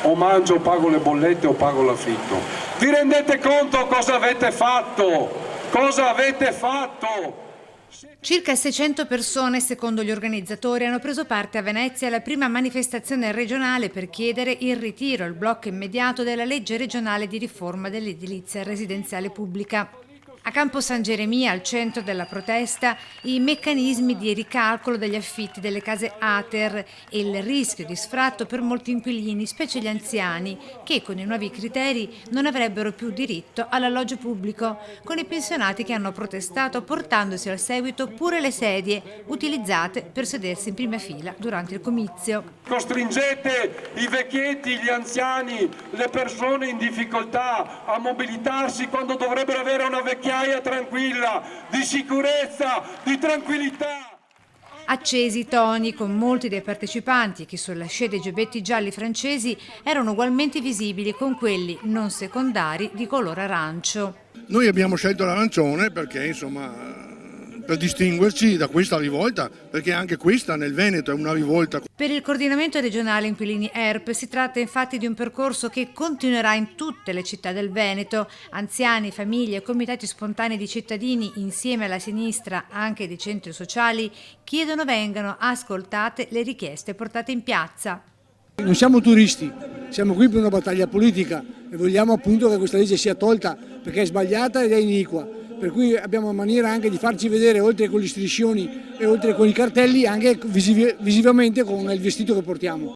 o mangio, pago le bollette o pago l'affitto. Vi rendete conto cosa avete fatto? Cosa avete fatto? Circa 600 persone, secondo gli organizzatori, hanno preso parte a Venezia alla prima manifestazione regionale per chiedere il ritiro e il blocco immediato della legge regionale di riforma dell'edilizia residenziale pubblica. A Campo San Geremia, al centro della protesta, i meccanismi di ricalcolo degli affitti delle case ATER e il rischio di sfratto per molti inquilini, specie gli anziani, che con i nuovi criteri non avrebbero più diritto all'alloggio pubblico, con i pensionati che hanno protestato portandosi al seguito pure le sedie utilizzate per sedersi in prima fila durante il comizio. Costringete i vecchietti, gli anziani, le persone in difficoltà a mobilitarsi quando dovrebbero avere una vecchiaia tranquilla, di sicurezza, di tranquillità. Accesi i toni, con molti dei partecipanti che sulla scia dei giubbetti gialli francesi erano ugualmente visibili con quelli non secondari di colore arancio. Noi abbiamo scelto l'arancione perché insomma per distinguerci da questa rivolta, perché anche questa nel Veneto è una rivolta. Per il coordinamento regionale inquilini ERP si tratta infatti di un percorso che continuerà in tutte le città del Veneto. Anziani, famiglie e comitati spontanei di cittadini, insieme alla sinistra anche dei centri sociali, chiedono vengano ascoltate le richieste portate in piazza. Non siamo turisti, siamo qui per una battaglia politica e vogliamo appunto che questa legge sia tolta perché è sbagliata ed è iniqua. Per cui abbiamo maniera anche di farci vedere, oltre con gli striscioni e oltre con i cartelli, anche visivamente con il vestito che portiamo.